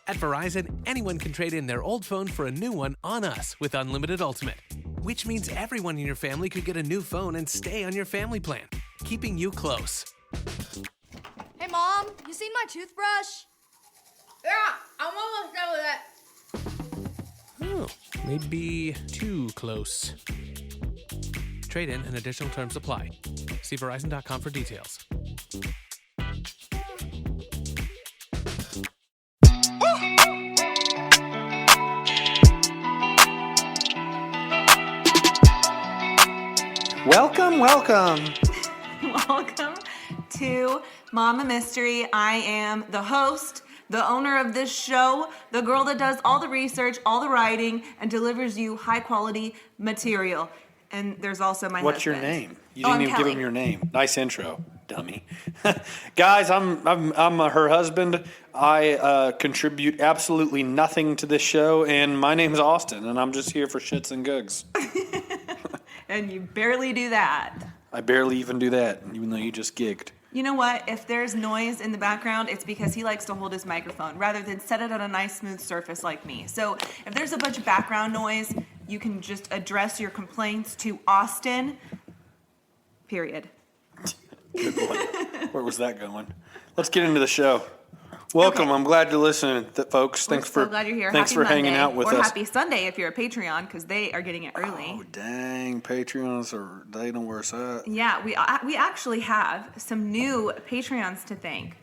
At Verizon, anyone can trade in their old phone for a new one on us with Unlimited Ultimate, which means everyone in your family could get a new phone and stay on your family plan, keeping you close. Hey, Mom, you seen my toothbrush? Yeah, I'm almost done with it. Oh, maybe too close. Trade in and additional terms apply. See Verizon.com for details. Welcome. Welcome to Mama Mystery. I am the host, the owner of this show, the girl that does all the research, all the writing, and delivers you high quality material. And there's also my What's husband. your name? You didn't even Kelly. give him your name. Nice intro, dummy. Guys, I'm her husband. I contribute absolutely nothing to this show, and my name is Austin, and I'm just here for shits and gigs. And you barely do that. I barely even do that, even though you just gigged. You know what? If there's noise in the background, it's because he likes to hold his microphone rather than set it on a nice smooth surface like me. So if there's a bunch of background noise, you can just address your complaints to Austin, period. Good one. Where was that going? Let's get into the show. Welcome. Okay. I'm glad you're listening, folks. We're so glad you're here. Thanks Happy for hanging Monday. out with or us. Happy Sunday if you're a Patreon, because they are getting it early. Oh, dang. Patreons, they know where it's at. Yeah, we actually have some new Patreons to thank.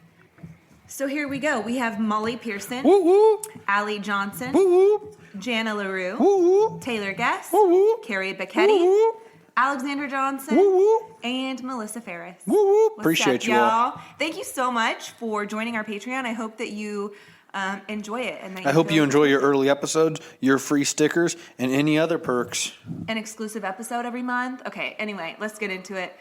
So here we go. We have Molly Pearson, Woo woo, Allie Johnson, woo woo, Jana LaRue, woo woo, Taylor Guest, woo woo, Carrie Becchetti, woo woo, Alexander Johnson, woo woo, and Melissa Ferris. Woo woo. What's Appreciate up, you y'all. all. Thank you so much for joining our Patreon. I hope that you enjoy it. And that I hope you enjoy your early episodes, your free stickers, and any other perks. An exclusive episode every month. Okay, anyway, let's get into it.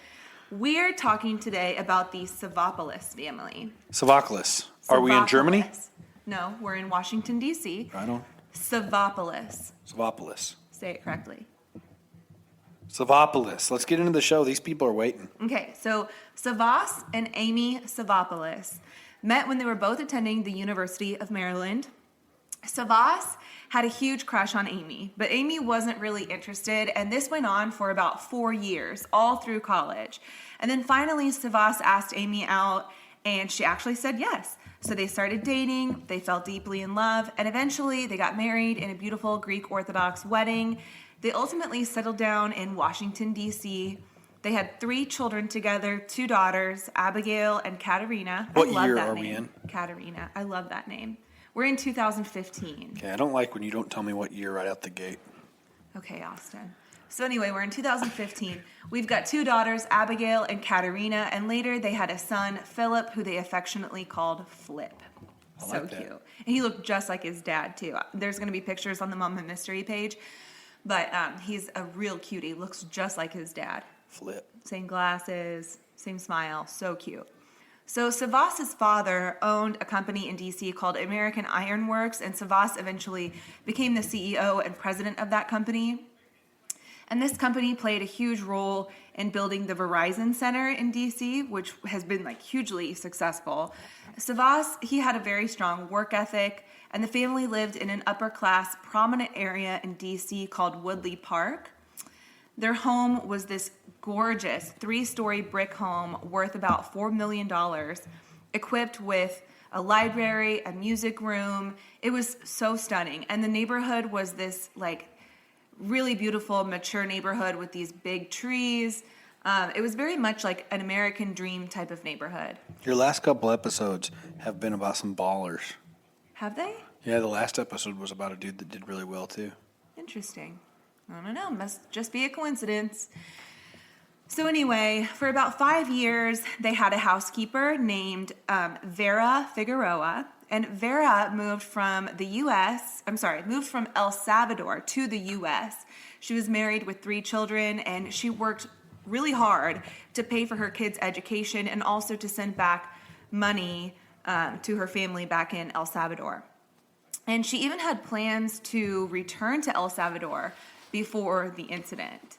We're talking today about the Savopoulos family. Savopoulos. Are we in Germany? Savopoulos. No, we're in Washington, D.C. Right on. Savopoulos. Savopoulos. Say it correctly. Savopoulos. Let's get into the show. These people are waiting. Okay, so Savas and Amy Savopoulos met when they were both attending the University of Maryland. Savas had a huge crush on Amy, but Amy wasn't really interested, and this went on for about 4 years, all through college. And then finally, Savas asked Amy out, and she actually said yes. So they started dating, they fell deeply in love, and eventually they got married in a beautiful Greek Orthodox wedding. They ultimately settled down in Washington, D.C. They had 3 children together, 2 daughters, Abigail and Katerina. What I love year that are name. we in? Katerina. I love that name. We're in 2015. Okay, I don't like when you don't tell me what year right out the gate. Okay, Austin. So anyway, we're in 2015. We've got 2 daughters, Abigail and Katerina, and later they had a son, Philip, who they affectionately called Flip. I So like that. cute. And he looked just like his dad, too. There's going to be pictures on the Mama Mystery page, but he's a real cutie. Looks just like his dad. Flip. Same glasses, same smile, so cute. So Savas's father owned a company in D.C. called American Iron Works, and Savas eventually became the CEO and president of that company. And this company played a huge role in building the Verizon Center in D.C., which has been hugely successful. Savas, he had a very strong work ethic, and the family lived in an upper-class, prominent area in D.C. called Woodley Park. Their home was this gorgeous 3-story brick home worth about $4 million, equipped with a library, a music room. It was so stunning. And the neighborhood was this really beautiful, mature neighborhood with these big trees. It was very much like an American dream type of neighborhood. Your last couple episodes have been about some ballers. Have they? Yeah, the last episode was about a dude that did really well, too. Interesting. I don't know. Must just be a coincidence. So anyway, for about 5 years, they had a housekeeper named Vera Figueroa. And Vera moved from El Salvador to the U.S. She was married with 3 children, and she worked really hard to pay for her kids' education and also to send back money to her family back in El Salvador. And she even had plans to return to El Salvador before the incident.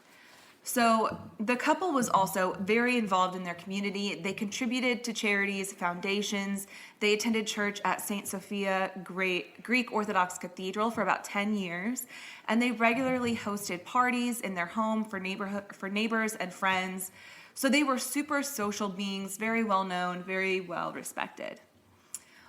So the couple was also very involved in their community. They contributed to charities, foundations. They attended church at St. Sophia Greek Orthodox Cathedral for about 10 years. And they regularly hosted parties in their home for neighbors and friends. So they were super social beings, very well known, very well respected.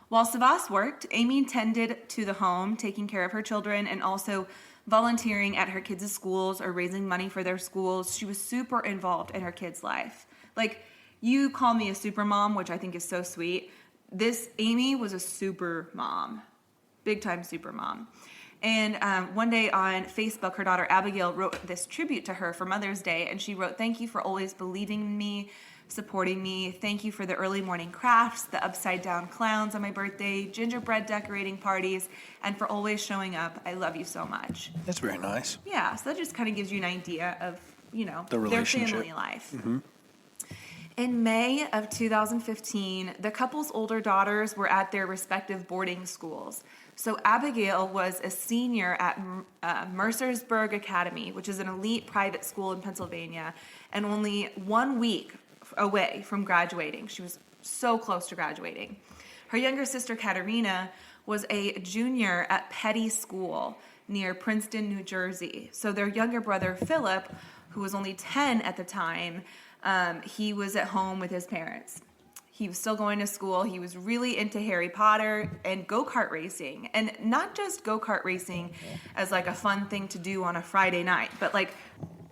While Savas worked, Amy tended to the home, taking care of her children and also volunteering at her kids' schools or raising money for their schools. She was super involved in her kids' life. Like, you call me a super mom, which I think is so sweet. This Amy was a super mom, big time super mom. And one day on Facebook, her daughter Abigail wrote this tribute to her for Mother's Day, and she wrote, "Thank you for always believing in me, supporting me. Thank you for the early morning crafts, the upside down clowns on my birthday, gingerbread decorating parties, and for always showing up. I love you so much." That's very nice. Yeah, so that just kind of gives you an idea of, The their relationship. family life. Mm-hmm. In May of 2015, the couple's older daughters were at their respective boarding schools. So Abigail was a senior at Mercersburg Academy, which is an elite private school in Pennsylvania, and only 1 week away from graduating. She was so close to graduating. Her younger sister, Katerina, was a junior at Petty School near Princeton, New Jersey. So their younger brother, Philip, who was only 10 at the time, he was at home with his parents. He was still going to school. He was really into Harry Potter and go-kart racing. And not just go-kart racing as like a fun thing to do on a Friday night, but like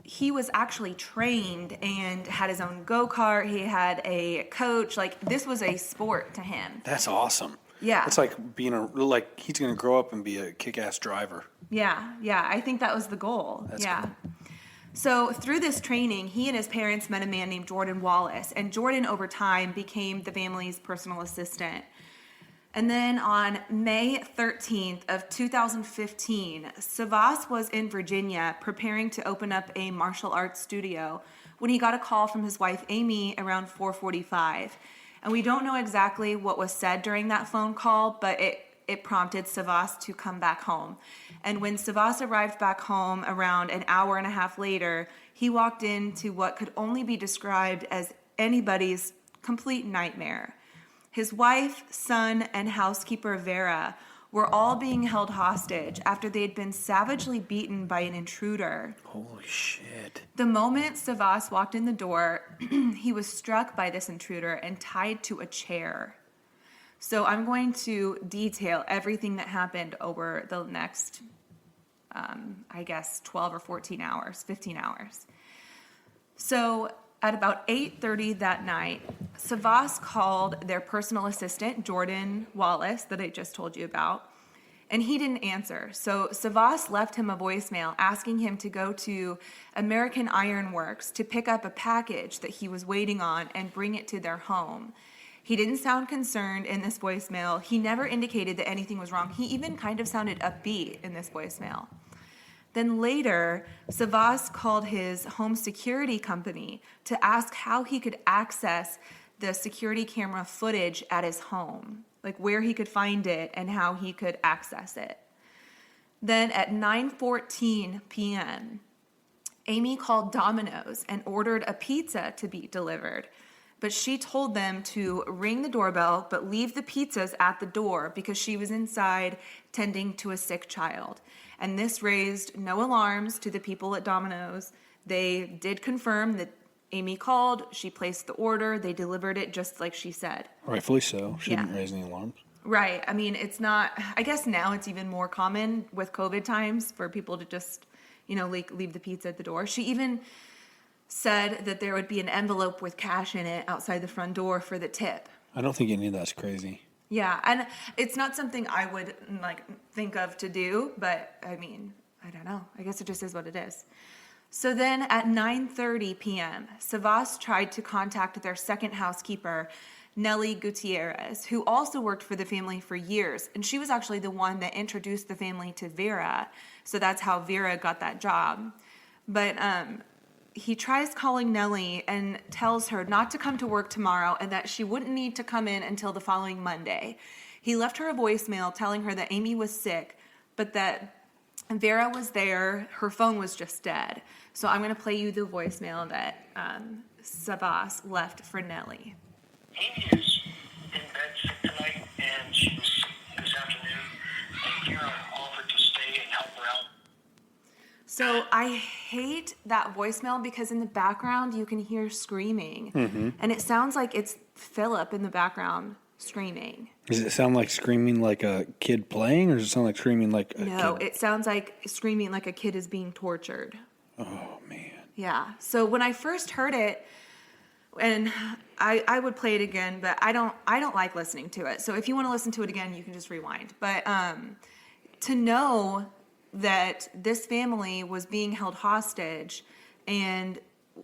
he was actually trained and had his own go-kart. He had a coach. Like, this was a sport to him. That's awesome. Yeah. It's like he's going to grow up and be a kick-ass driver. Yeah. I think that was the goal. That's yeah. cool. So through this training, he and his parents met a man named Jordan Wallace, and Jordan over time became the family's personal assistant. And then on May 13th of 2015, Savas was in Virginia preparing to open up a martial arts studio when he got a call from his wife Amy around 4:45. And we don't know exactly what was said during that phone call, but it prompted Savas to come back home. And when Savas arrived back home around an hour and a half later, he walked into what could only be described as anybody's complete nightmare. His wife, son, and housekeeper Vera were all being held hostage after they'd been savagely beaten by an intruder. Holy shit. The moment Savas walked in the door, he was struck by this intruder and tied to a chair. So I'm going to detail everything that happened over the next, 12 or 14 hours, 15 hours. So at about 8:30 that night, Savas called their personal assistant, Jordan Wallace, that I just told you about, and he didn't answer. So Savas left him a voicemail asking him to go to American Iron Works to pick up a package that he was waiting on and bring it to their home. He didn't sound concerned in this voicemail. He never indicated that anything was wrong. He even kind of sounded upbeat in this voicemail. Then later, Savas called his home security company to ask how he could access the security camera footage at his home, like where he could find it and how he could access it. Then at 9:14 p.m., Amy called Domino's and ordered a pizza to be delivered. But she told them to ring the doorbell but leave the pizzas at the door because she was inside tending to a sick child. And this raised no alarms to the people at Domino's. They did confirm that Amy called, she placed the order, they delivered it just like she said. Rightfully so. She didn't Yeah. raise any alarms. Right. I mean, it's not, I guess now it's even more common with COVID times for people to just, leave the pizza at the door. She even said that there would be an envelope with cash in it outside the front door for the tip. I don't think any of that's crazy. Yeah, and it's not something I would think of to do, but I mean, I don't know. I guess it just is what it is. So then at 9:30 p.m., Savas tried to contact their second housekeeper, Nellie Gutierrez, who also worked for the family for years. And she was actually the one that introduced the family to Vera. So that's how Vera got that job. But he tries calling Nellie and tells her not to come to work tomorrow and that she wouldn't need to come in until the following Monday. He left her a voicemail telling her that Amy was sick, but that Vera was there. Her phone was just dead. So I'm going to play you the voicemail that Savas left for Nellie. Amy is in bed sick tonight, and she was sick this afternoon, and Karen offered to stay and help her out. So I hate that voicemail because in the background you can hear screaming. And it sounds like it's Philip in the background screaming. Does it sound like screaming like a kid playing, or does it sound like screaming like a No, kid? it sounds like screaming like a kid is being tortured. Oh, man. Yeah. So when I first heard it, and I would play it again, but I don't like listening to it. So if you want to listen to it again, you can just rewind. But to know that this family was being held hostage and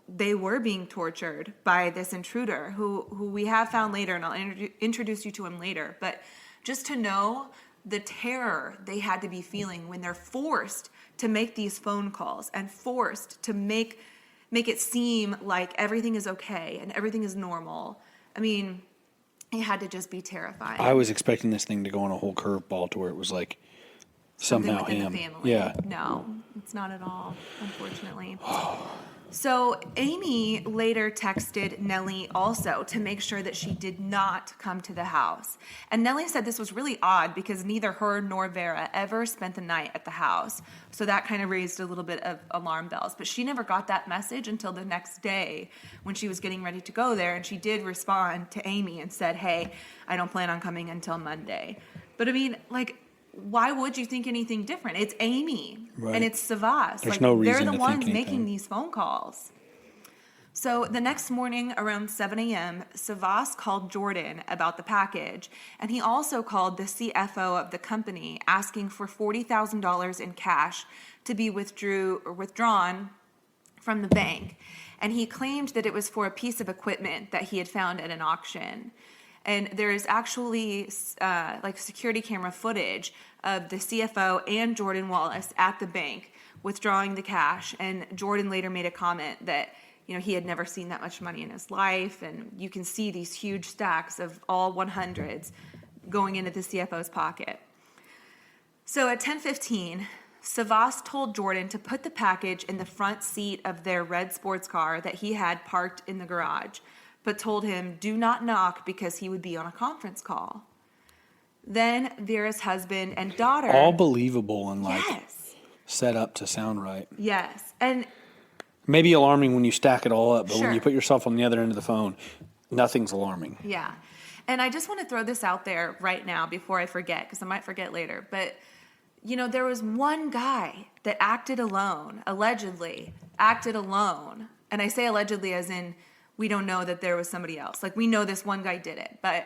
they were being tortured by this intruder who we have found later, and I'll introduce you to him later. But just to know the terror they had to be feeling when they're forced to make these phone calls and forced to make it seem like everything is okay and everything is normal. I mean, it had to just be terrifying. I was expecting this thing to go on a whole curveball to where it was like Something somehow within him. the family. Yeah. No, it's not at all, unfortunately. So Amy later texted Nellie also to make sure that she did not come to the house. And Nellie said this was really odd because neither her nor Vera ever spent the night at the house. So that kind of raised a little bit of alarm bells. But she never got that message until the next day when she was getting ready to go there. And she did respond to Amy and said, hey, I don't plan on coming until Monday. But I mean, like, why would you think anything different? It's Amy and it's Savas. There's no reason they're the to ones think making anything. these phone calls. So the next morning around 7 a.m., Savas called Jordan about the package, and he also called the CFO of the company asking for $40,000 in cash to be withdrawn from the bank. And he claimed that it was for a piece of equipment that he had found at an auction. And there is actually like security camera footage of the CFO and Jordan Wallace at the bank withdrawing the cash. And Jordan later made a comment that, you know, he had never seen that much money in his life. And you can see these huge stacks of all 100s going into the CFO's pocket. So at 10:15, Savas told Jordan to put the package in the front seat of their red sports car that he had parked in the garage, but told him do not knock because he would be on a conference call. Then Vera's husband and daughter. All believable and like Yes. set up to sound right. Yes. And Maybe alarming when you stack it all up, but when Sure. you put yourself on the other end of the phone, nothing's alarming. yeah. And I just want to throw this out there right now before I forget, because I might forget later. But, you know, there was one guy that acted alone, allegedly acted alone. And I say allegedly as in we don't know that there was somebody else. Like, we know this one guy did it, but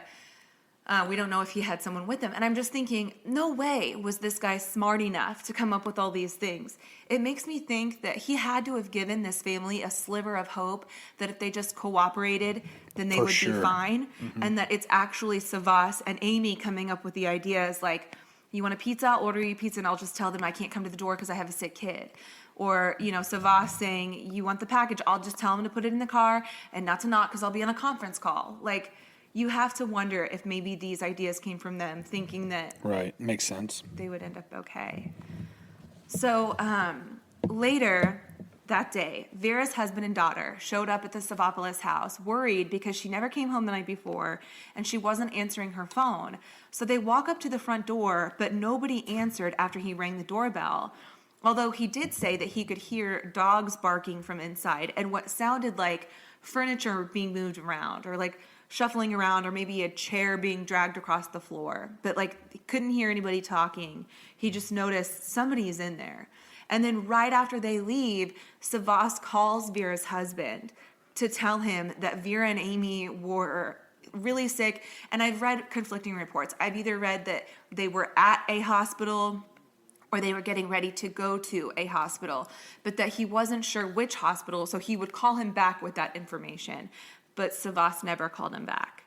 we don't know if he had someone with him. And I'm just thinking, no way was this guy smart enough to come up with all these things. It makes me think that he had to have given this family a sliver of hope that if they just cooperated, then they For would sure. be fine. And that it's actually Savas and Amy coming up with the ideas like, you want a pizza? I'll order you a pizza and I'll just tell them I can't come to the door because I have a sick kid. Or, you know, Savas saying, you want the package? I'll just tell them to put it in the car and not to knock because I'll be on a conference call. Like, you have to wonder if maybe these ideas came from them thinking that Right. Makes sense. they would end up okay. So later that day, Vera's husband and daughter showed up at the Savopoulos house worried because she never came home the night before and she wasn't answering her phone. So they walk up to the front door, but nobody answered after he rang the doorbell. Although he did say that he could hear dogs barking from inside and what sounded like furniture being moved around or like shuffling around or maybe a chair being dragged across the floor. But like he couldn't hear anybody talking. He just noticed somebody's in there. And then right after they leave, Savas calls Vera's husband to tell him that Vera and Amy were really sick. And I've read conflicting reports. I've either read that they were at a hospital or they were getting ready to go to a hospital, but that he wasn't sure which hospital, so he would call him back with that information. But Savas never called him back.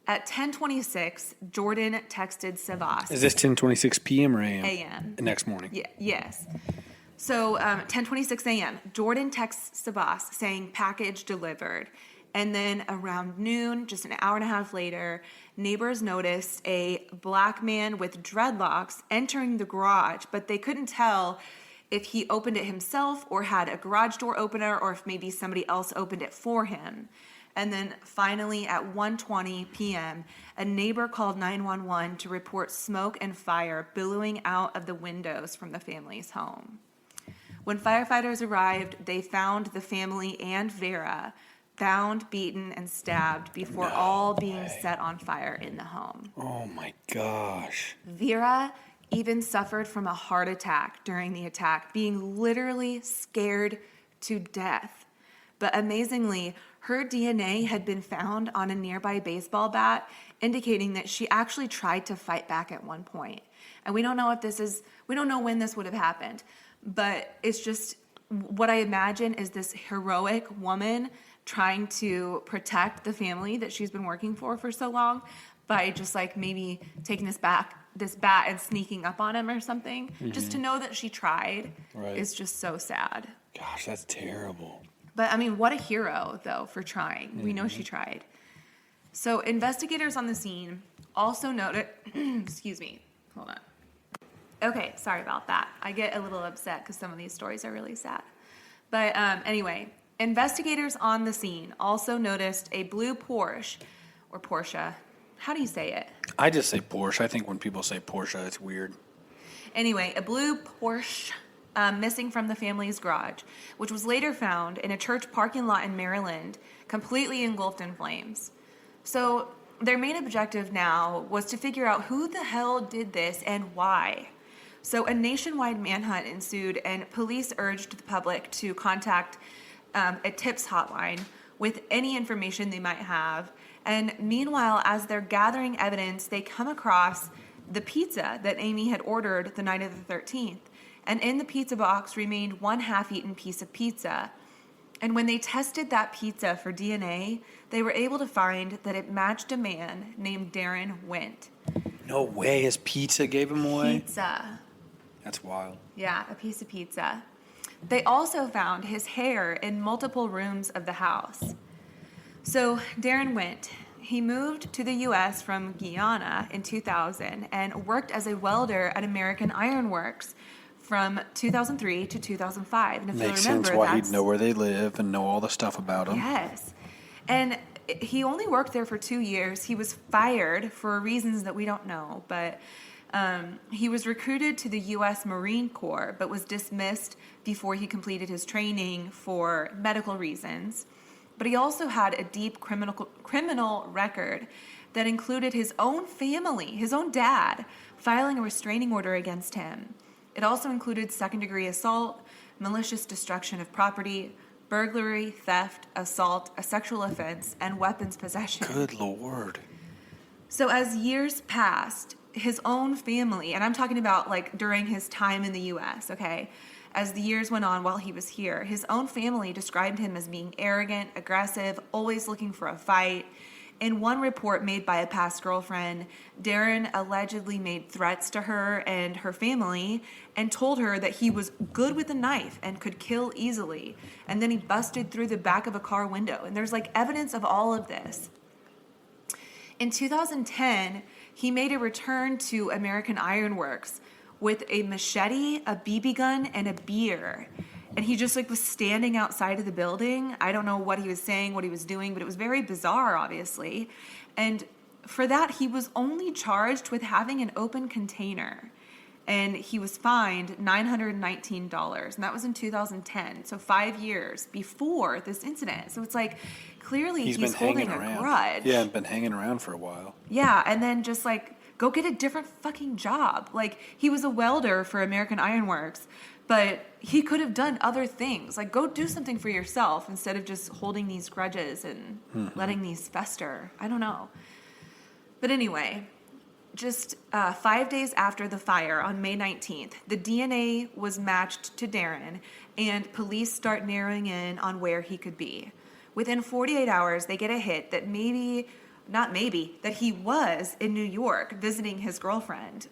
At 10:26, Jordan texted Savas. Is this 10:26 p.m. or a.m.? A.M. The next morning. Yes. So 10:26 a.m., Jordan texts Savas saying package delivered. And then around noon, just an hour and a half later, neighbors noticed a black man with dreadlocks entering the garage, but they couldn't tell if he opened it himself or had a garage door opener or if maybe somebody else opened it for him. And then finally at 1:20 p.m., a neighbor called 911 to report smoke and fire billowing out of the windows from the family's home. When firefighters arrived, they found the family and Vera bound, beaten, and stabbed before all being set on fire in the home. Oh my gosh. Vera even suffered from a heart attack during the attack, being literally scared to death. But amazingly, her DNA had been found on a nearby baseball bat, indicating that she actually tried to fight back at one point. And we don't know when this would have happened, but it's just what I imagine is this heroic woman trying to protect the family that she's been working for so long by just like maybe taking this bat and sneaking up on him or something. Just to know that she tried is just so sad. Gosh, that's terrible. But I mean, what a hero though for trying. We know she tried. So investigators on the scene also noted, excuse me, hold on. Okay, sorry about that. I get a little upset because some of these stories are really sad. But anyway, investigators on the scene also noticed a blue Porsche, or Porsche. How do you say it? I just say Porsche. I think when people say Porsche, it's weird. Anyway, a blue Porsche missing from the family's garage, which was later found in a church parking lot in Maryland, completely engulfed in flames. So their main objective now was to figure out who the hell did this and why. So a nationwide manhunt ensued, and police urged the public to contact a tips hotline with any information they might have. And meanwhile, as they're gathering evidence, they come across the pizza that Amy had ordered the night of the 13th. And in the pizza box remained one half-eaten piece of pizza. And when they tested that pizza for DNA, they were able to find that it matched a man named Darren Wint. No way, his pizza gave him away? Pizza. That's wild. Yeah, a piece of pizza. They also found his hair in multiple rooms of the house. So Darren Wint, he moved to the U.S. from Guyana in 2000 and worked as a welder at American Iron Works from 2003 to 2005. And if Makes you remember, sense why he'd know where they live and know all the stuff about them. Yes. And he only worked there for 2 years. He was fired for reasons that we don't know, but he was recruited to the U.S. Marine Corps, but was dismissed before he completed his training for medical reasons. But he also had a deep criminal record that included his own family, his own dad, filing a restraining order against him. It also included second-degree assault, malicious destruction of property, burglary, theft, assault, a sexual offense, and weapons possession. Good Lord. So as years passed, his own family, and I'm talking about like during his time in the U.S., okay? As the years went on while he was here, his own family described him as being arrogant, aggressive, always looking for a fight. In one report made by a past girlfriend, Darren allegedly made threats to her and her family and told her that he was good with a knife and could kill easily. And then he busted through the back of a car window. And there's like evidence of all of this. In 2010, he made a return to American Iron Works with a machete, a BB gun, and a beer. And he just like was standing outside of the building. I don't know what he was saying, what he was doing, but it was very bizarre, obviously. And for that, he was only charged with having an open container. And he was fined $919. And that was in 2010. So 5 years before this incident. So it's like, clearly he's holding a grudge. Yeah, been hanging around for a while. Yeah, and then just like, go get a different fucking job. Like, he was a welder for American Iron Works, but he could have done other things. Like, go do something for yourself instead of just holding these grudges and letting these fester. I don't know. But anyway, just 5 days after the fire on May 19th, the DNA was matched to Darren, and police start narrowing in on where he could be. Within 48 hours, they get a hit that that he was in New York visiting his girlfriend.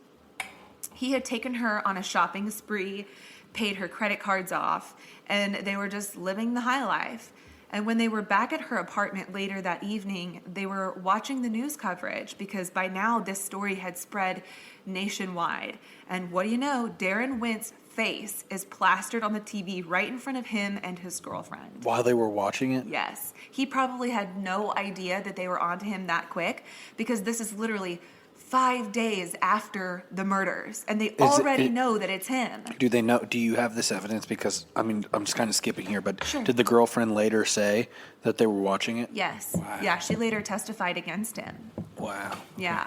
He had taken her on a shopping spree, paid her credit cards off, and they were just living the high life. And when they were back at her apartment later that evening, they were watching the news coverage because by now this story had spread nationwide. And what do you know? Darren Wint's face is plastered on the TV right in front of him and his girlfriend. While they were watching it? Yes. He probably had no idea that they were onto him that quick because this is literally 5 days after the murders, and they already know that it's him. Do they know? Do you have this evidence? Because, I mean, I'm just kind of skipping here, but Sure. did the girlfriend later say that they were watching it? Yes. Wow. Yeah, she later testified against him. Wow. Yeah.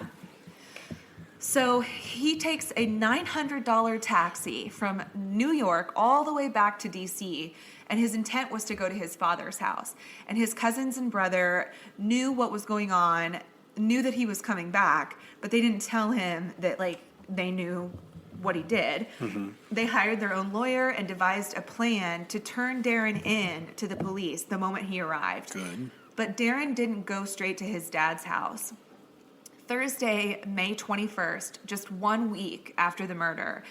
So he takes a $900 taxi from New York all the way back to D.C., and his intent was to go to his father's house. And his cousins and brother knew what was going on, knew that he was coming back, but they didn't tell him that, like, they knew what he did. Mm-hmm. They hired their own lawyer and devised a plan to turn Darren in to the police the moment he arrived. Good. But Darren didn't go straight to his dad's house. Thursday, May 21st, just 1 week after the murder,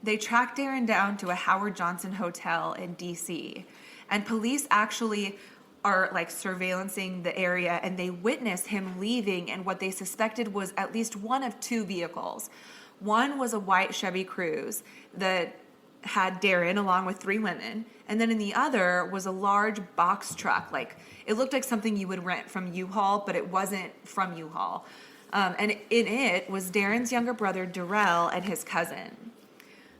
they tracked Darren down to a Howard Johnson hotel in D.C. And police actually are like surveillancing the area, and they witnessed him leaving in what they suspected was at least one of two vehicles. One was a white Chevy Cruze that had Darren along with 3 women, and then in the other was a large box truck. Like, it looked like something you would rent from U-Haul, but it wasn't from U-Haul. And in it was Darren's younger brother, Darrell, and his cousin.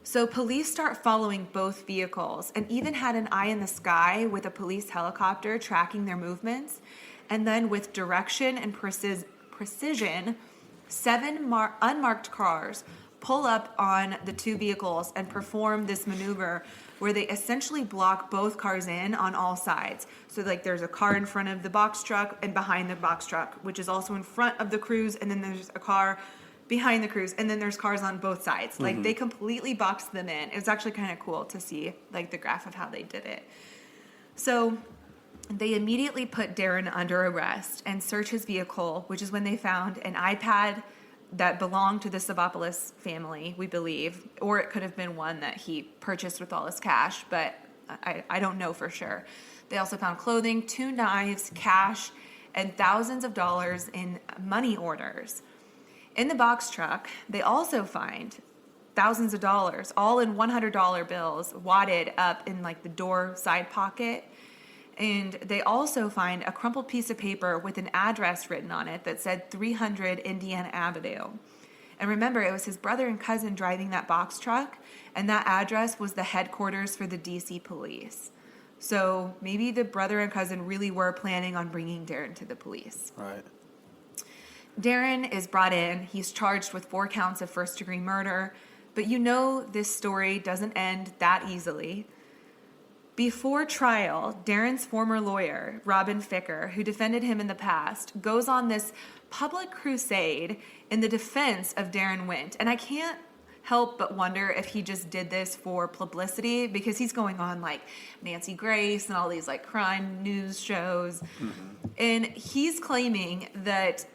So police start following both vehicles and even had an eye in the sky with a police helicopter tracking their movements. And then with direction and precision, 7 unmarked cars pull up on the 2 vehicles and perform this maneuver where they essentially block both cars in on all sides. So like there's a car in front of the box truck and behind the box truck, which is also in front of the Cruze, and then there's a car behind the Cruze, and then there's cars on both sides. Like, they completely boxed them in. It was actually kind of cool to see, like, the graph of how they did it. So they immediately put Darren under arrest and search his vehicle, which is when they found an iPad that belonged to the Savopoulos family, we believe, or it could have been one that he purchased with all his cash, but I don't know for sure. They also found clothing, 2 knives, cash, and thousands of dollars in money orders. In the box truck, they also find thousands of dollars, all in $100 bills, wadded up in like the door side pocket. And they also find a crumpled piece of paper with an address written on it that said 300 Indiana Avenue. And remember, it was his brother and cousin driving that box truck, and that address was the headquarters for the DC police. So maybe the brother and cousin really were planning on bringing Darren to the police. Right. Darren is brought in. He's charged with 4 counts of first-degree murder. But you know this story doesn't end that easily. Before trial, Darren's former lawyer, Robin Ficker, who defended him in the past, goes on this public crusade in the defense of Darren Wint. And I can't help but wonder if he just did this for publicity, because he's going on like Nancy Grace and all these like crime news shows. Mm-hmm. And he's claiming that,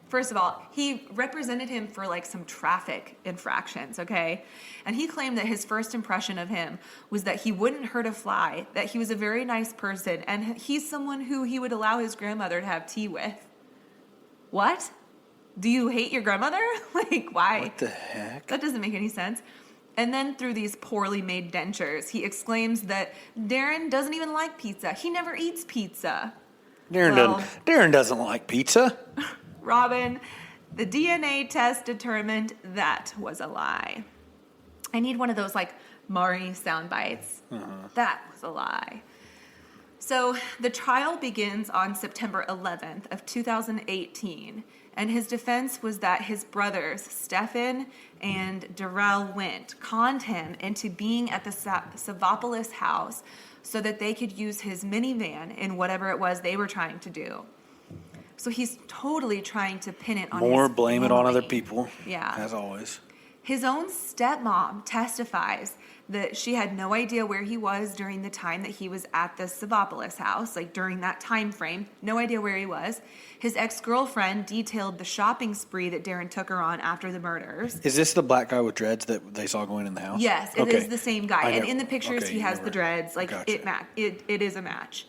first of all, he represented him for like some traffic infractions, okay? And he claimed that his first impression of him was that he wouldn't hurt a fly, that he was a very nice person, and he's someone who he would allow his grandmother to have tea with. What? Do you hate your grandmother? Like, why? What the heck? That doesn't make any sense. And then through these poorly made dentures, he exclaims that Darren doesn't even like pizza. He never eats pizza. Darren doesn't like pizza. Robin, the DNA test determined that was a lie. I need one of those like Maury sound bites. That was a lie. So the trial begins on September 11th of 2018, and his defense was that his brothers, Stephen and Darrell Wint, conned him into being at the Savopoulos house so that they could use his minivan in whatever it was they were trying to do. So he's totally trying to pin it on his blame it on other people. Yeah. As always. His own stepmom testifies that she had no idea where he was during the time that he was at the Savopoulos house, like during that time frame, no idea where he was. His ex-girlfriend detailed the shopping spree that Darren took her on after the murders. Is this the black guy with dreads that they saw going in the house? Yes, it is the same guy. And in the pictures, Okay, he has the dreads. Like, Gotcha. it is a match.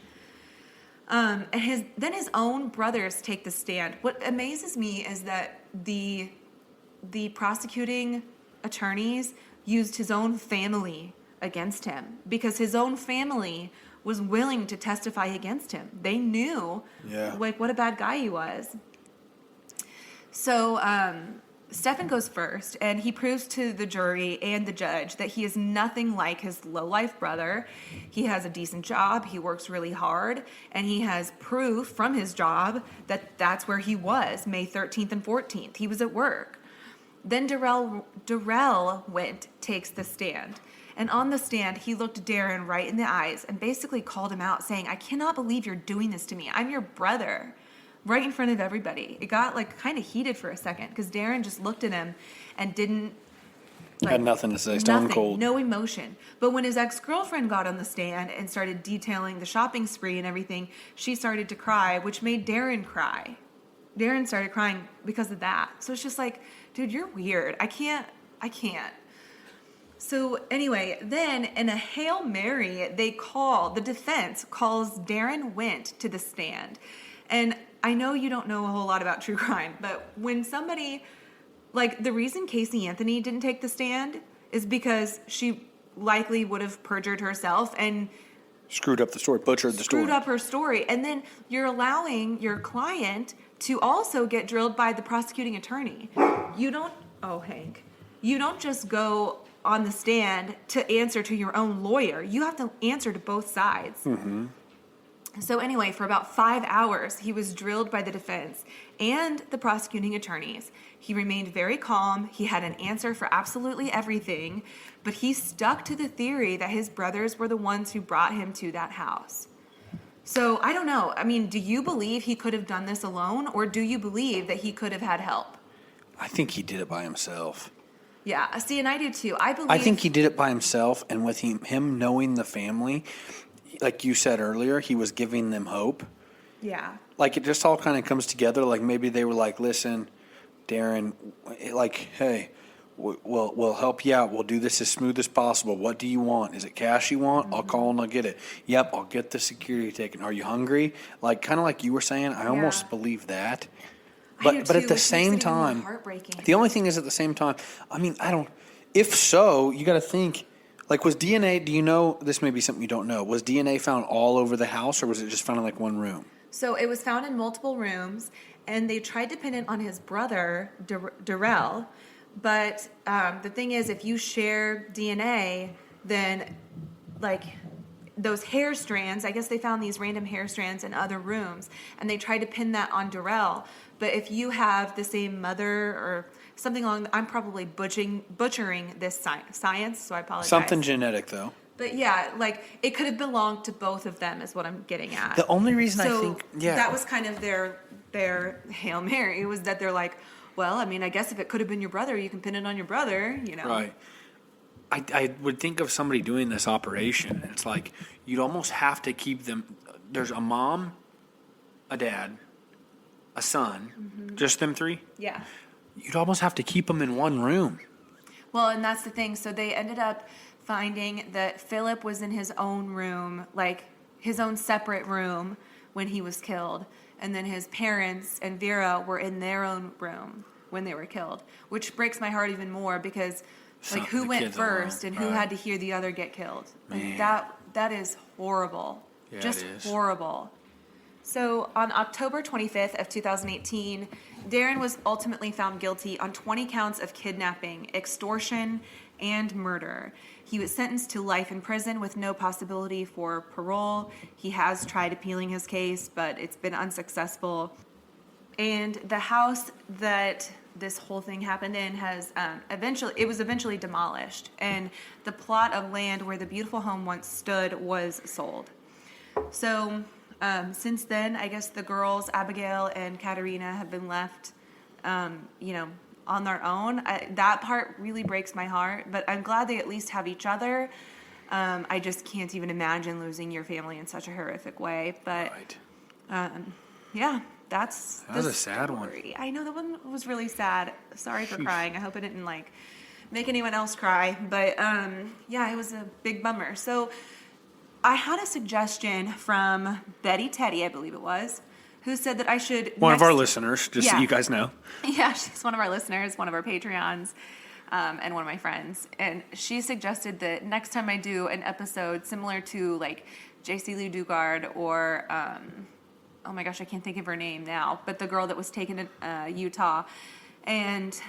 And then his own brothers take the stand. What amazes me is that the prosecuting attorneys used his own family against him because his own family was willing to testify against him. They knew like what a bad guy he was. So Stephen goes first, and he proves to the jury and the judge that he is nothing like his low-life brother. He has a decent job, he works really hard, and he has proof from his job that that's where he was May 13th and 14th. He was at work. Then Darrell takes the stand. And on the stand, he looked Darren right in the eyes and basically called him out, saying, "I cannot believe you're doing this to me. I'm your brother." Right in front of everybody. It got like kind of heated for a second because Darren just looked at him and didn't had nothing to say, stone cold. No emotion. But when his ex-girlfriend got on the stand and started detailing the shopping spree and everything, she started to cry, which made Darren cry. Darren started crying because of that. So it's just like, dude, you're weird. I can't. So anyway, then in a Hail Mary, the defense calls Darren Wint to the stand. And I know you don't know a whole lot about true crime, but when somebody, like the reason Casey Anthony didn't take the stand is because she likely would have perjured herself and screwed up the story, butchered the story. Screwed up her story. And then you're allowing your client to also get drilled by the prosecuting attorney. You don't just go on the stand to answer to your own lawyer. You have to answer to both sides. Mm-hmm. So anyway, for about 5 hours, he was drilled by the defense and the prosecuting attorneys. He remained very calm. He had an answer for absolutely everything, but he stuck to the theory that his brothers were the ones who brought him to that house. So I don't know. I mean, do you believe he could have done this alone, or do you believe that he could have had help? I think he did it by himself. Yeah, see, and I do too. I think he did it by himself, and with him knowing the family, like you said earlier, he was giving them hope. Yeah. Like, it just all kind of comes together. Like, maybe they were like, listen, Darren, like, hey, we'll help you out. We'll do this as smooth as possible. What do you want? Is it cash you want? Mm-hmm. I'll call and I'll get it. Yep, I'll get the security taken. Are you hungry? Like, kind of like you were saying, I almost believe that. But at the same time, the only thing is at the same time, I mean, if so, you got to think, like, was DNA, do you know, this may be something you don't know, was DNA found all over the house, or was it just found in like one room? So it was found in multiple rooms, and they tried to pin it on his brother, Darrell. But the thing is, if you share DNA, then, like, those hair strands, I guess they found these random hair strands in other rooms, and they tried to pin that on Darrell. But if you have the same mother or something along, I'm probably butchering this science, so I apologize. Something genetic, though. But yeah, like, it could have belonged to both of them is what I'm getting at. The only reason I think, that was kind of their Hail Mary, was that they're like, well, I mean, I guess if it could have been your brother, you can pin it on your brother, you know. Right. I would think of somebody doing this operation, and it's like, you'd almost have to keep them, there's a mom, a dad, a son, just them three? Yeah. You'd almost have to keep them in one room. Well, and that's the thing. So they ended up finding that Philip was in his own room, like his own separate room when he was killed. And then his parents and Vera were in their own room when they were killed, which breaks my heart even more because, like, who went first and who had to hear the other get killed? Like, that is horrible. Yeah, just it is. Horrible. So on October 25th of 2018, Darren was ultimately found guilty on 20 counts of kidnapping, extortion, and murder. He was sentenced to life in prison with no possibility for parole. He has tried appealing his case, but it's been unsuccessful. And the house that this whole thing happened in has eventually demolished, and the plot of land where the beautiful home once stood was sold. So since then, I guess the girls, Abigail and Katerina, have been left, on their own. That part really breaks my heart, but I'm glad they at least have each other. I just can't even imagine losing your family in such a horrific way. But yeah, that was a sad one. I know that one was really sad. Sorry for crying. I hope it didn't make anyone else cry. But yeah, it was a big bummer. So I had a suggestion from Betty Teddy, I believe it was, who said that I should. One of our listeners, just so Yeah. you guys know. Yeah, she's one of our listeners, one of our Patreons, and one of my friends. And she suggested that next time I do an episode similar to like J.C. Lou Dugard or, oh my gosh, I can't think of her name now, but the girl that was taken to Utah, and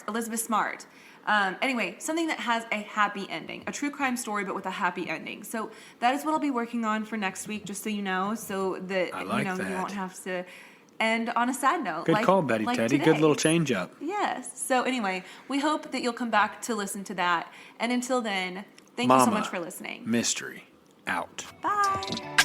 Elizabeth Smart. Anyway, something that has a happy ending, a true crime story, but with a happy ending. So that is what I'll be working on for next week, just so you know, so that, like you that. won't have to end on a sad note. Good call, Betty Teddy. Today. Good little change up. Yes. So anyway, we hope that you'll come back to listen to that. And until then, thank you so much for listening. Mystery out. Bye.